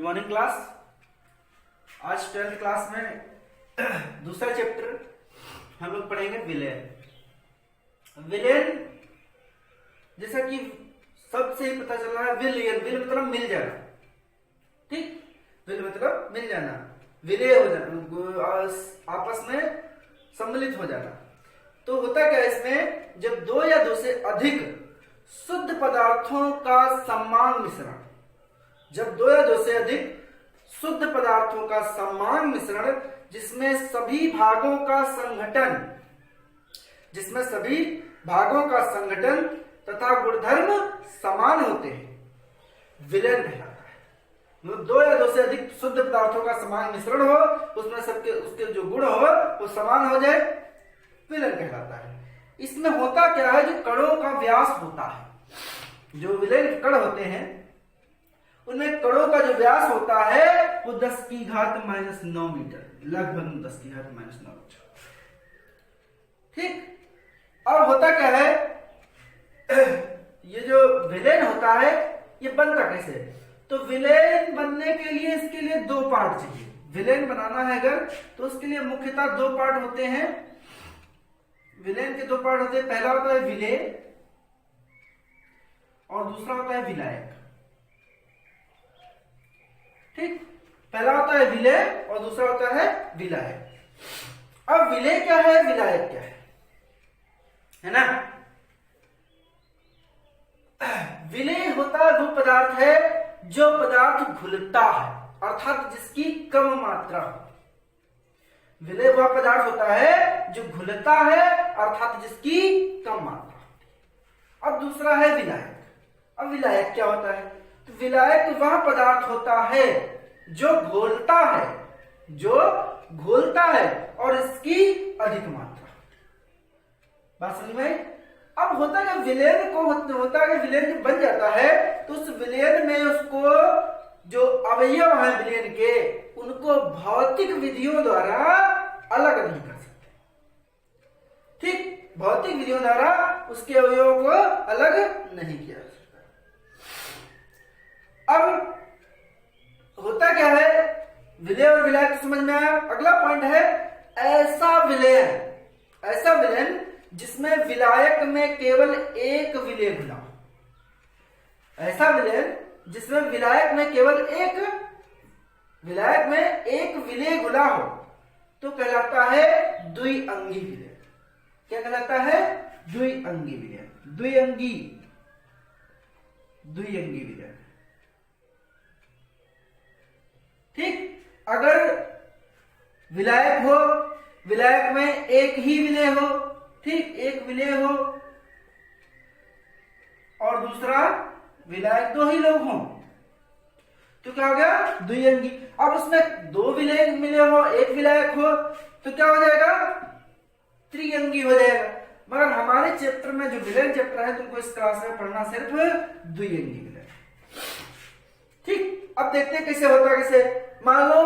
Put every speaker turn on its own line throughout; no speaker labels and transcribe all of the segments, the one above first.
Morning class. आज 12th class में दूसरा चैप्टर हम लोग पढ़ेंगे विलेन। विलेन जैसा कि सबसे ही पता चल रहा है, विल मतलब मिल जाना, ठीक। विल मतलब मिल जाना, विलय हो जाना, आपस में सम्मिलित हो जाना। तो होता क्या है इसमें, जब दो या दो से अधिक शुद्ध पदार्थों का समान मिश्रण, जब दो या दो से अधिक शुद्ध पदार्थों का समान मिश्रण जिसमें सभी भागों का संगठन तथा गुणधर्म समान होते हैं, विलेन कहलाता है। दो या दो से अधिक शुद्ध पदार्थों का समान मिश्रण हो, उसमें सबके उसके जो गुण हो वो समान हो जाए, विलेन कहलाता है। इसमें होता क्या है, जो कणों का व्यास होता है, जो विलेन कण होते हैं उनमें कणों का जो व्यास होता है वो 10⁻⁹ मीटर, लगभग 10⁻⁹ मीटर, ठीक। अब होता क्या है, ये जो विलेन होता है ये बनता कैसे है? तो विलेन बनने के लिए इसके लिए दो पार्ट चाहिए। विलेन बनाना है अगर तो उसके लिए मुख्यतः दो पार्ट होते हैं। विलेन के दो पार्ट होते हैं, पहला होता है विलेय और दूसरा होता है विलायक, ठीक। पहला होता है विलेय और दूसरा होता है विलायक। अब विलेय क्या है, विलायक क्या है ना? विलेय होता वो पदार्थ है जो पदार्थ घुलता है, अर्थात जिसकी कम मात्रा हो। विलेय वह पदार्थ होता है जो घुलता है, अर्थात जिसकी कम मात्रा होती है। अब दूसरा है विलायक। अब विलायक क्या होता है? तो विलायक वह पदार्थ होता है जो घोलता है और इसकी अधिक मात्रा। बात समझ में? अब होता है विलेन को होता है, विलेन जब बन जाता है तो उस विलेन में उसको जो अवयव है विलेन के, उनको भौतिक विधियों द्वारा अलग नहीं कर सकते, ठीक। भौतिक विधियों द्वारा उसके अवयवों को अलग नहीं किया जा सकता। अब होता क्या है, विलेय और विलायक समझ में आया। अगला पॉइंट है ऐसा विलेन जिसमें विलायक में केवल एक विलेय घुला हो। ऐसा विलेन जिसमें विलायक में एक विलेय घुला हो तो कहलाता है द्विअंगी विलेय। क्या कहलाता है? द्विअंगी विलेय, द्विअंगी विलेय, ठीक। अगर विलायक हो, विलायक में एक ही विलेय हो, ठीक, एक विलेय हो और दूसरा विलायक दो ही लोग हों तो क्या हो गया? द्विअंगी। अब उसमें दो विलेय मिले हो, एक विलायक हो तो क्या हो जाएगा? त्रिअंगी हो जाएगा। मगर हमारे चैप्टर में जो विलेन चैप्टर है तुमको इस क्लास में पढ़ना सिर्फ द्विअंगी विलेय, ठीक। अब देखते हैं कैसे होता है। कैसे? मान लो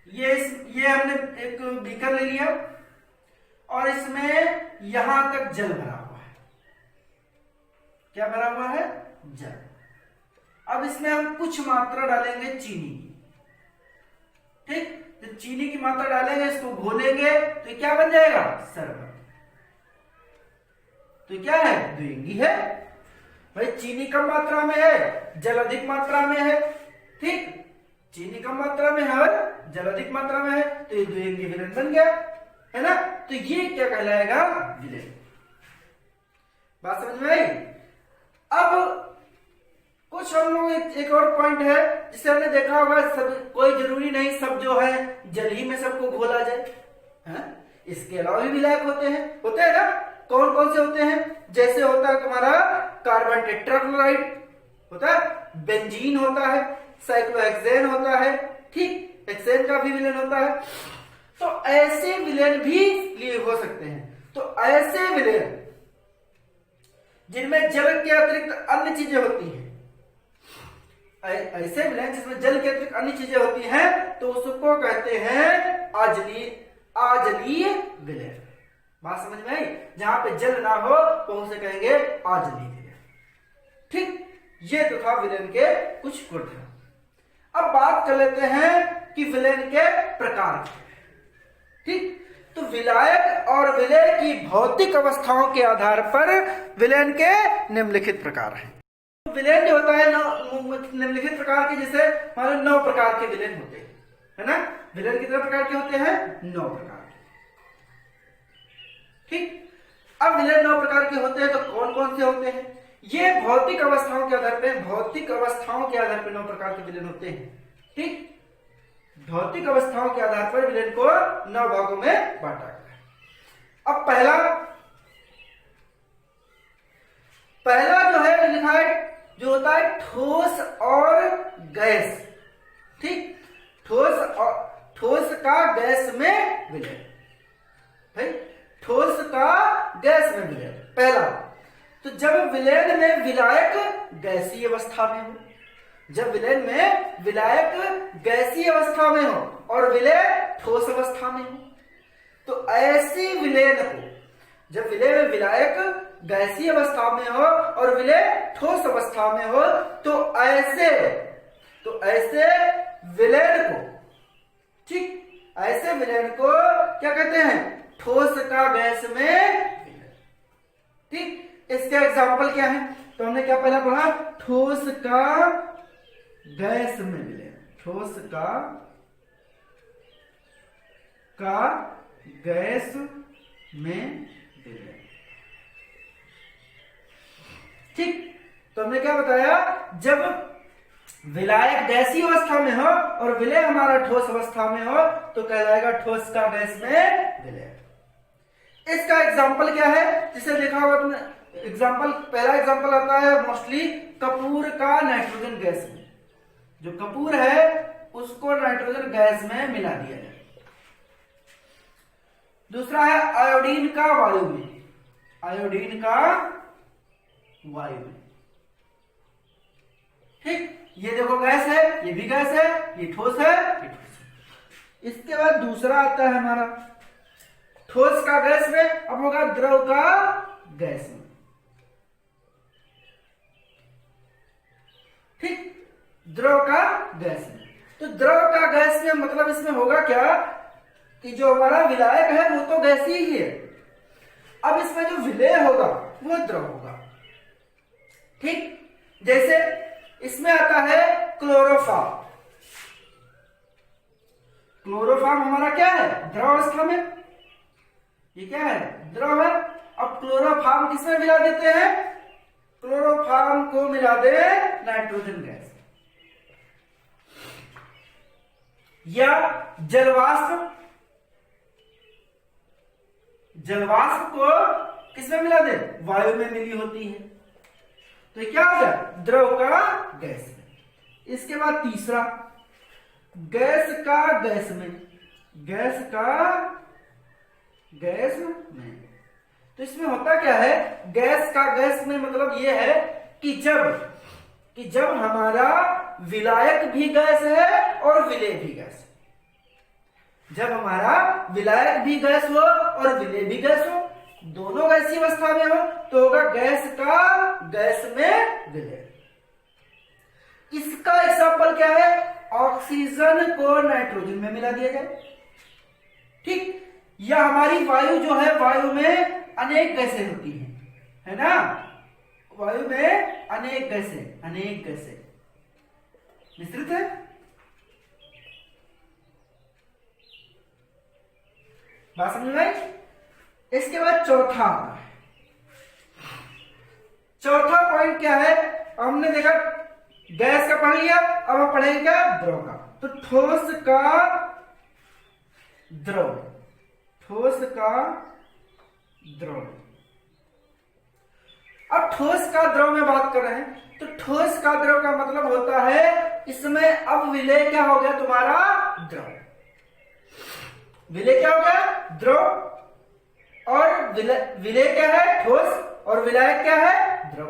ये हमने एक बीकर ले लिया और इसमें यहां तक जल भरा हुआ है। क्या भरा हुआ है? जल। अब इसमें हम कुछ मात्रा डालेंगे चीनी की, ठीक। तो चीनी की मात्रा डालेंगे, इसको घोलेंगे तो क्या बन जाएगा? शरबत। तो क्या है? द्विअंगी है भाई। चीनी कम मात्रा में है, जल अधिक मात्रा में है, ठीक। चीनी कम मात्रा में है और जल अधिक मात्रा में है तो ये द्विअंगी विलेन बन गया, है ना? तो ये क्या कहलाएगा? विलेन। बात समझ में आई? अब कुछ हम लोग एक और पॉइंट है जिसे हमने देखा होगा, सब कोई जरूरी नहीं सब जो है जल ही में सबको घोला जाए, है? इसके अलावा भी विलायक होते हैं ना? कौन कौन से होते हैं? जैसे होता है तुम्हारा कार्बन टेट्राक्लोराइड होता है, बेंजीन होता है, साइक्लोहेक्सेन होता है, ठीक। हेक्सेन का भी विलेन होता है। तो ऐसे विलेन भी लिए हो सकते हैं। तो ऐसे विलेन जिनमें जल के अतिरिक्त अन्य चीजें होती हैं, ऐसे विलेन जिसमें जल के अतिरिक्त अन्य चीजें होती हैं तो उसको कहते हैं आजलीय विलेन। बात समझ में आई? जहां पे जल ना हो तो उसे कहेंगे आजलीय विलेन, ठीक। ये तो था विलेन के कुछ गुण थे। अब बात कर लेते हैं कि विलयन के प्रकार। ठीक, तो विलायक और विलय की भौतिक अवस्थाओं के आधार पर विलयन के निम्नलिखित प्रकार हैं। तो विलयन जो होता है निम्नलिखित प्रकार के, जैसे मान लो 9 प्रकार के विलयन होते हैं, है ना। विलयन कितने प्रकार के होते हैं? 9 प्रकार के। ठीक, अब विलयन 9 प्रकार के होते हैं, तो कौन कौन से होते हैं? ये भौतिक अवस्थाओं के आधार पर 9 प्रकार के विलयन होते हैं। ठीक, भौतिक अवस्थाओं के आधार पर विलयन को 9 भागों में बांटा गया है। अब पहला जो है लिखा है, जो होता है ठोस और गैस। ठीक, ठोस का गैस में विलयन, भाई ठोस का गैस में विलयन पहला। तो जब विलयन में विलायक गैसीय अवस्था में हो, जब विलयन में विलायक गैसीय अवस्था में हो और विलय ठोस अवस्था में हो, तो ऐसी विलयन को, जब विलय में विलायक गैसीय अवस्था में हो और विलय ठोस अवस्था में हो, तो ऐसे विलयन को, ठीक, ऐसे विलयन को क्या कहते हैं? ठोस का गैस में। ठीक, इसके एग्जाम्पल क्या है? तो हमने क्या पहला पढ़ा? ठोस का गैस में विलयन, ठोस का गैस में विलयन। ठीक, तो हमने क्या बताया? जब विलायक गैसीय अवस्था में हो और विलय हमारा ठोस अवस्था में हो, तो कहलाएगा ठोस का गैस में विलय। इसका एग्जाम्पल क्या है? जिसे देखा होगा तुमने, एग्जाम्पल, पहला एग्जाम्पल आता है मोस्टली कपूर का नाइट्रोजन गैस में। जो कपूर है उसको नाइट्रोजन गैस में मिला दिया जाए। दूसरा है आयोडीन का वायु में, आयोडीन का वायु में। ठीक, ये देखो गैस है, ये भी गैस है, ये ठोस है, ये ठोस है। इसके बाद दूसरा आता है हमारा ठोस का गैस में, अब होगा द्रव का गैस में। ठीक, द्रव का गैस में। तो द्रव का गैस में मतलब इसमें होगा क्या कि जो हमारा विलायक है वो तो गैसीय ही है, अब इसमें जो विलय होगा वो द्रव होगा। ठीक, जैसे इसमें आता है क्लोरोफॉर्म। क्लोरोफॉर्म हमारा क्या है? द्रव अवस्था में। ये क्या है? द्रव है। अब क्लोरोफॉर्म किसमें मिला देते हैं? क्लोरोफॉर्म को मिला दे नाइट्रोजन गैस, या जलवाष्प, जलवाष्प को किसमें मिला दे? वायु में मिली होती है, तो ये क्या हो गया? द्रव का गैस में। इसके बाद तीसरा गैस का गैस में, गैस का गैस में। तो इसमें होता क्या है? गैस का गैस में मतलब ये है कि जब हमारा विलायक भी गैस है और विलय भी गैस है, जब हमारा विलायक भी गैस हो और विलय भी गैस हो, दोनों गैसीय अवस्था में हो, तो होगा गैस का गैस में विलय। इसका एग्जाम्पल क्या है? ऑक्सीजन को नाइट्रोजन में मिला दिया जाए। ठीक, या हमारी वायु जो है, वायु में अनेक गैसें होती है ना। वायु में अनेक गैसें मिश्रित है। बात समझ में आई? इसके बाद चौथा पॉइंट क्या है? हमने देखा गैस का पढ़ लिया, अब हम पढ़ेंगे क्या? द्रव का। तो ठोस का द्रव, ठोस का द्रव। अब ठोस का द्रव में बात कर रहे हैं, तो ठोस का द्रव का मतलब होता है इसमें अब विलय क्या हो गया? तुम्हारा द्रव। विलय क्या हो गया? द्रव। और विलय क्या है? ठोस। और विलायक क्या है? द्रव।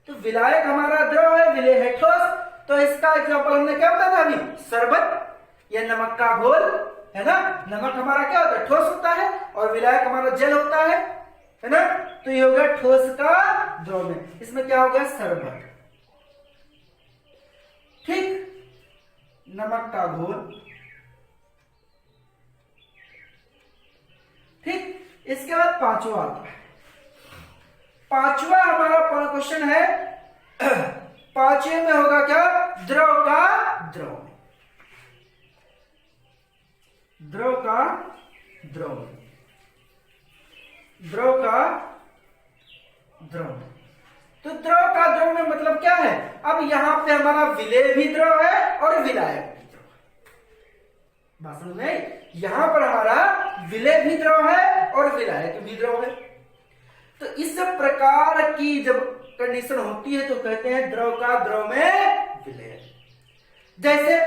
तो विलायक हमारा द्रव है, विलय है ठोस। तो इसका एग्जांपल हमने क्या बताया था अभी? शरबत या नमक का घोल, है ना। नमक हमारा क्या होता है? ठोस होता है, और विलायक हमारा जल होता है ना। तो ये हो गया ठोस का द्रव में। इसमें क्या हो गया? शरबत। ठीक, नमक का घोल। ठीक, इसके बाद पांचवा आता है। पांचवा हमारा क्वेश्चन है, पांचवे में होगा क्या, द्रव का द्रव में, द्रव का द्रव में, द्रव का द्रव में। तो द्रव का द्रव में मतलब क्या है, अब यहां पे हमारा विलेय भी द्रव है और विलायक भी द्रव है। बात समझ में, यहां पर हमारा विलेय भी द्रव है और विलायक भी द्रव है। तो इस प्रकार की जब कंडीशन होती है तो कहते हैं द्रव का द्रव में विलय। जैसे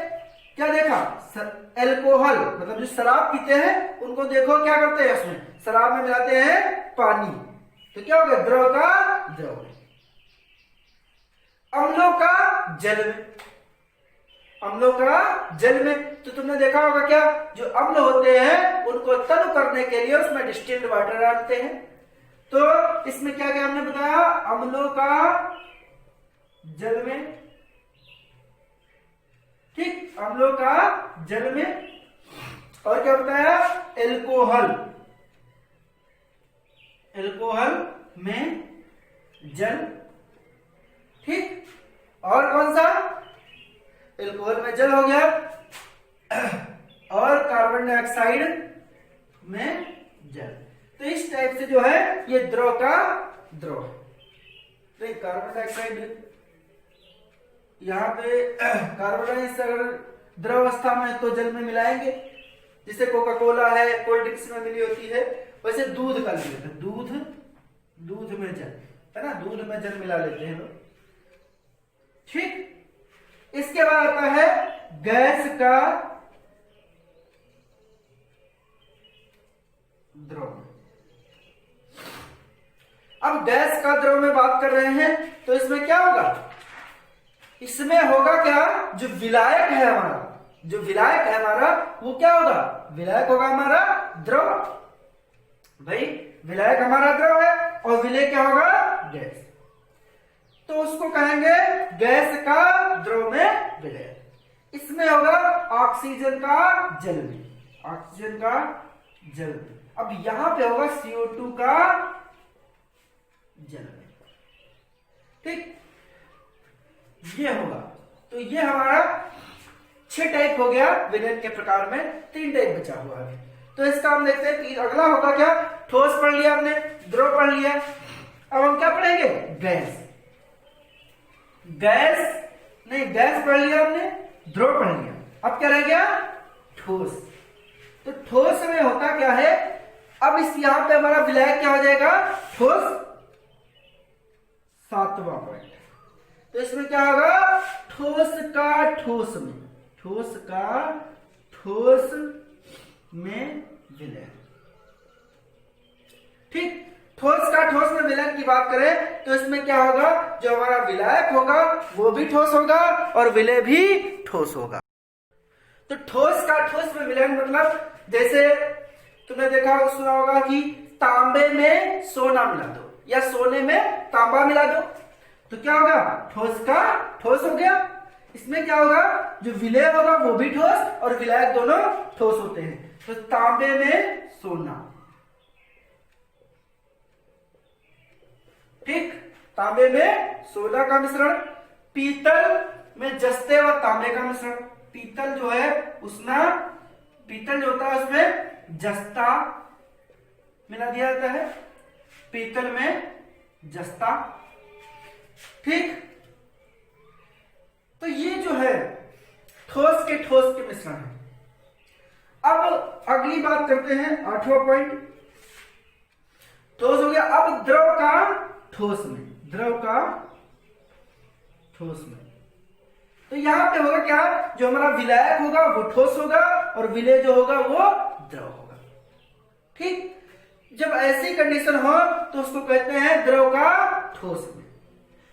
क्या देखा, अल्कोहल मतलब जो शराब पीते हैं उनको देखो क्या करते हैं, उसमें शराब में मिलाते हैं पानी, तो क्या होगा, द्रव का द्रव में। अम्लों का जल में, अम्लों का जल में, तो तुमने देखा होगा क्या, जो अम्ल होते हैं उनको तनु करने के लिए उसमें डिस्टिल्ड वाटर डालते हैं। तो इसमें क्या क्या हमने बताया, अम्लों का जल में, ठीक, अम्लों का जल में, और क्या बताया, एल्कोहल, एल्कोहल में जल, ठीक, और कौन सा, एल्कोहल में जल हो गया, और कार्बन डाइऑक्साइड में जल। तो इस टाइप से जो है ये द्रव का द्रव है। तो कार्बन डाइऑक्साइड यहाँ पे कार्बन डाइऑक्साइड द्रव अवस्था में तो जल में मिलाएंगे, जैसे कोका कोला है कोल्ड ड्रिंक्स में मिली होती है, वैसे दूध का लेते हैं, दूध, दूध में जल है ना, दूध में जल मिला लेते हैं लोग। ठीक, इसके बाद आता है गैस का द्रव। अब गैस का द्रव में बात कर रहे हैं तो इसमें क्या होगा, इसमें होगा क्या, जो विलायक है हमारा, जो विलायक है हमारा वो क्या होगा, विलायक होगा हमारा द्रव। भाई विलायक हमारा द्रव है और विलेय क्या होगा, गैस, तो उसको कहेंगे गैस का द्रव में विलय। इसमें होगा ऑक्सीजन का जल में, ऑक्सीजन का जल में। अब यहां पे होगा CO2 का जल में, ठीक, ये होगा। तो ये हमारा 6 टाइप हो गया विलयन के प्रकार में, 3 टाइप बचा हुआ है। तो इसका हम देखते हैं कि अगला होगा क्या, ठोस पढ़ लिया हमने, द्रव पढ़ लिया, अब हम क्या पढ़ेंगे, गैस, गैस नहीं, गैस पढ़ लिया हमने, द्रव पढ़ लिया, अब क्या रह गया, ठोस। तो ठोस में होता क्या है, अब इस यहां पे हमारा विलायक क्या हो जाएगा, ठोस, 7वां पॉइंट। तो इसमें क्या होगा, ठोस का ठोस में, ठोस का ठोस में विलय, ठीक। ठोस का ठोस में विलयन की बात करें तो इसमें क्या होगा, जो हमारा विलायक होगा वो भी ठोस होगा और विलय भी ठोस होगा। तो ठोस का ठोस में विलयन मतलब, जैसे तुमने देखा सुना होगा कि तांबे में सोना मिला दो या सोने में तांबा मिला दो, तो क्या होगा, ठोस का ठोस हो गया। इसमें क्या होगा, जो विलय होगा वो भी ठोस और विलायक दोनों ठोस होते हैं। तो तांबे में सोना, ठीक, तांबे में सोना का मिश्रण, पीतल में जस्ते व तांबे का मिश्रण। पीतल जो है उसमें, पीतल जो होता है उसमें जस्ता मिला दिया जाता है, पीतल में जस्ता, ठीक। तो ये जो है ठोस के मिश्रण है। अब अगली बात करते हैं, 8वां पॉइंट, ठोस हो गया। अब द्रव का ठोस में, द्रव का ठोस में, तो यहां पे होगा क्या, जो हमारा विलायक होगा वो ठोस होगा और विलय जो होगा वो द्रव होगा, ठीक। जब ऐसी कंडीशन हो तो उसको कहते हैं द्रव का ठोस में।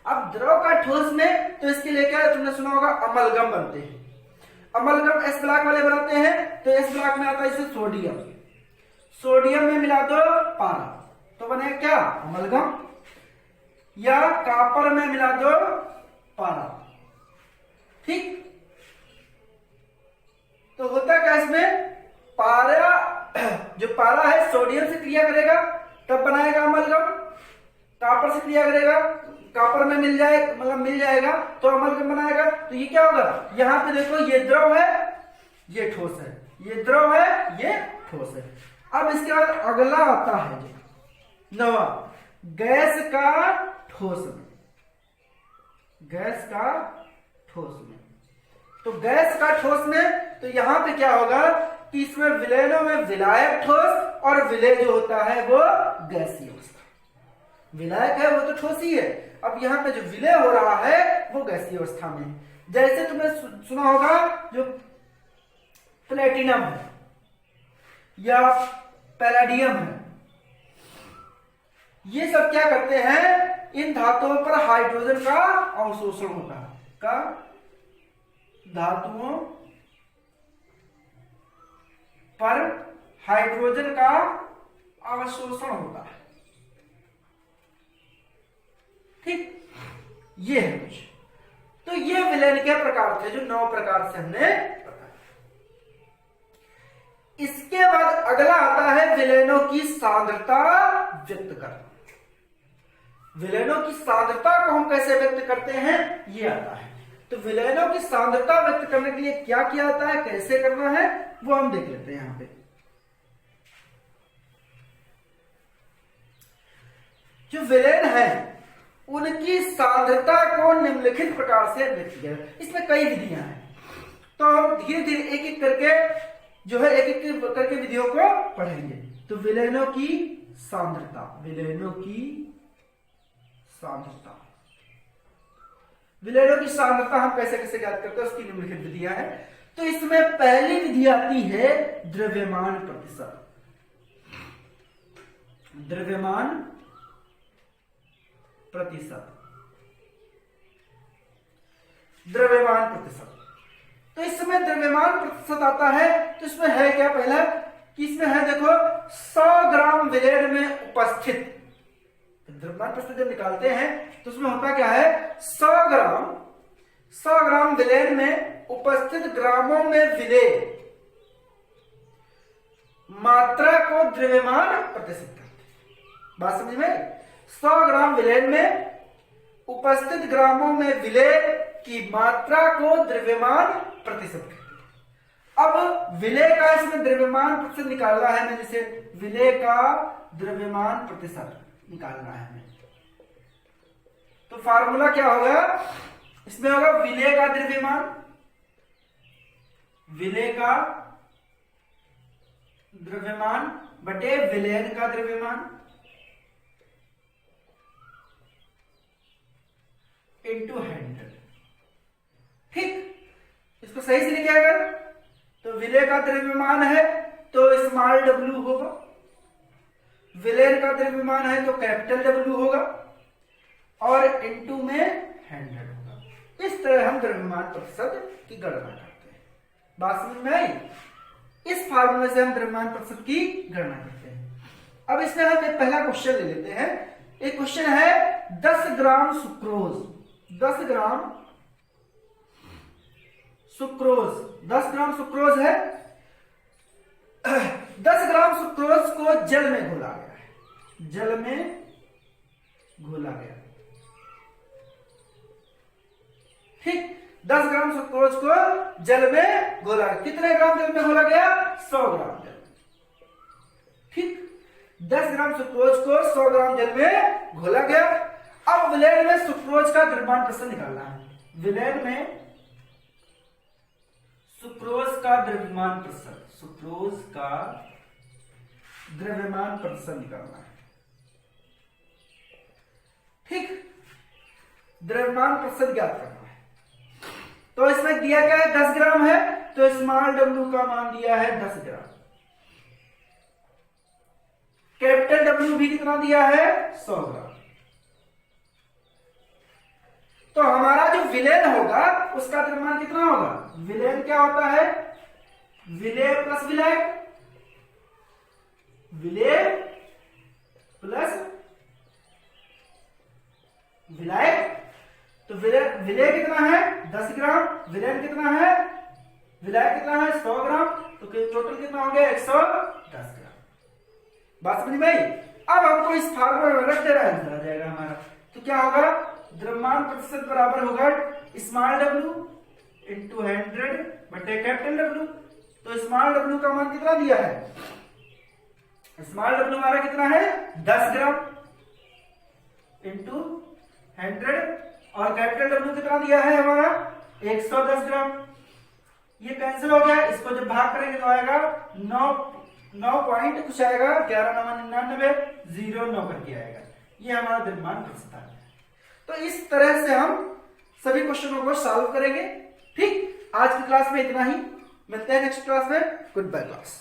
अब द्रव का ठोस में, तो इसके लिए क्या है, तुमने सुना होगा अमलगम बनते हैं, अमलगम एस ब्लॉक वाले बनाते हैं। तो एस ब्लॉक में आता है इसे सोडियम, सोडियम में मिला दो पारा, तो बने क्या, अमलगम। या कॉपर में मिला दो पारा, ठीक। तो होता क्या इसमें, पारा जो पारा है सोडियम से क्रिया करेगा तब बनाएगा अमलगम, कॉपर से क्रिया करेगा, कॉपर में मिल जाएगा तो अमलगम बनाएगा। तो ये क्या होगा, यहाँ पे देखो ये द्रव है ये ठोस है, ये द्रव है ये ठोस है। अब इसके बाद अगला आता है नवा, गैस का ठोस में, गैस का ठोस में। तो गैस का ठोस में तो यहां पे क्या होगा कि इसमें विलयनों में विलायक ठोस और विलय जो होता है वो गैसीय अवस्था। विलायक है वो तो ठोस ही है, अब यहाँ पे जो विलय हो रहा है वो गैसीय अवस्था में। जैसे तुमने सुना होगा जो प्लेटिनम है या पैलाडियम है, ये सब क्या करते हैं, इन धातुओं पर हाइड्रोजन का अवशोषण होता है, का धातुओं पर हाइड्रोजन का अवशोषण होता है। ठीक, ये है कुछ। तो ये विलयन के प्रकार थे जो 9 प्रकार से हमने बताया। इसके बाद अगला आता है विलयनों की सांद्रता व्यक्त करना। विलयनों की सांद्रता को हम कैसे व्यक्त करते हैं ये आता है। तो विलयनों की सांद्रता व्यक्त करने के लिए क्या किया जाता है, कैसे करना है वो हम देख लेते हैं। यहां पे जो विलयन है उनकी सांद्रता को निम्नलिखित प्रकार से व्यक्त किया। इसमें कई विधियां हैं, तो हम धीरे धीरे एक एक करके जो है एक एक करके विधियों को पढ़ेंगे। तो विलयनों की सांद्रता, विलयनों की सांद्रता, विलयनों की सांद्रता हम कैसे कैसे ज्ञात करते हैं उसकी निम्नलिखित विधियां हैं। तो इसमें पहली विधि आती है द्रव्यमान प्रतिशत। द्रव्यमान प्रतिशत, द्रव्यमान प्रतिशत। तो इसमें द्रव्यमान प्रतिशत आता है, तो इसमें है क्या, पहला कि इसमें है देखो 100 ग्राम विलयन में उपस्थित, द्रव्यमान प्रतिशत जब निकालते हैं तो उसमें होता क्या है, 100 ग्राम विलयन में उपस्थित ग्रामों में विलेय मात्रा को द्रव्यमान प्रतिशत कहते हैं। बात समझ में, 100 ग्राम विलयन में उपस्थित ग्रामों में विलेय की मात्रा को द्रव्यमान प्रतिशत कहते हैं। अब विलेय का इसमें द्रव्यमान प्रतिशत निकालना है, मैंने इसे विलेय का द्रव्यमान प्रतिशत निकालना है हमें। तो फार्मूला क्या होगा, इसमें होगा विलेय का द्रव्यमान, विलेय का द्रव्यमान बटे विलयन का द्रव्यमान इंटू 100। ठीक, इसको सही से लिखा अगर तो विलय का द्रव्यमान है तो स्मॉल w होगा, विलयन का द्रव्यमान है तो कैपिटल W होगा और इनटू में 100 होगा। इस तरह हम द्रव्यमान प्रतिशत की गणना करते हैं। बात समझ में आई? इस फार्मूले से हम द्रव्यमान प्रतिशत की गणना करते हैं। अब इसमें हम एक पहला क्वेश्चन ले लेते हैं। एक क्वेश्चन है 10 ग्राम सुक्रोज, 10 ग्राम सुक्रोज, 10 ग्राम सुक्रोज है, 10 ग्राम सुक्रोज को जल में घोला गया है, जल में घोला गया। ठीक, 10 ग्राम सुक्रोज को जल में घोला गया। कितने ग्राम जल में घोला गया? 100 ग्राम जल। ठीक, 10 ग्राम सुक्रोज को 100 ग्राम जल में घोला गया। अब विलयन में सुक्रोज का द्रव्यमान प्रतिशत निकालना है। विलयन में सुक्रोज का द्रव्यमान प्रतिशत, सुक्रोज का द्रव्यमान प्रतिशत निकालना है। ठीक, द्रव्यमान प्रतिशत ज्ञात करना है। तो इसमें दिया क्या है, 10 ग्राम है तो स्मॉल w का मान दिया है 10 ग्राम, कैपिटल W भी कितना दिया है 100 ग्राम। तो हमारा जो विलयन होगा उसका द्रव्यमान कितना होगा? विलयन क्या होता है? विलेय प्लस विलय, विलेय प्लस विलय। तो विलय कितना है 10 ग्राम, विलयन कितना है विलायक कितना है 100 ग्राम, तो टोटल कितना हो गया 110 ग्राम। बात समझ में आई? अब हमको इस फार्मूला में रख दे रहा है, आंसर आ जाएगा हमारा। तो क्या होगा, द्रव्यमान प्रतिशत बराबर होगा स्मॉल w इंटू 100 बटे कैपिटल W। तो स्मॉल w का मान कितना दिया है, स्मॉल w हमारा कितना है 10 ग्राम इंटू 100 और कैपिटल W कितना दिया है हमारा 110 ग्राम। ये कैंसिल हो गया, इसको जब भाग करेंगे तो आएगा 9 पॉइंट कुछ आएगा, 11×9 09 करके आएगा। ये हमारा द्रव्यमान प्रतिशत है। तो इस तरह से हम सभी क्वेश्चनों को सॉल्व करेंगे। ठीक, आज की क्लास में इतना ही, मिलते हैं नेक्स्ट क्लास में। Good bye class.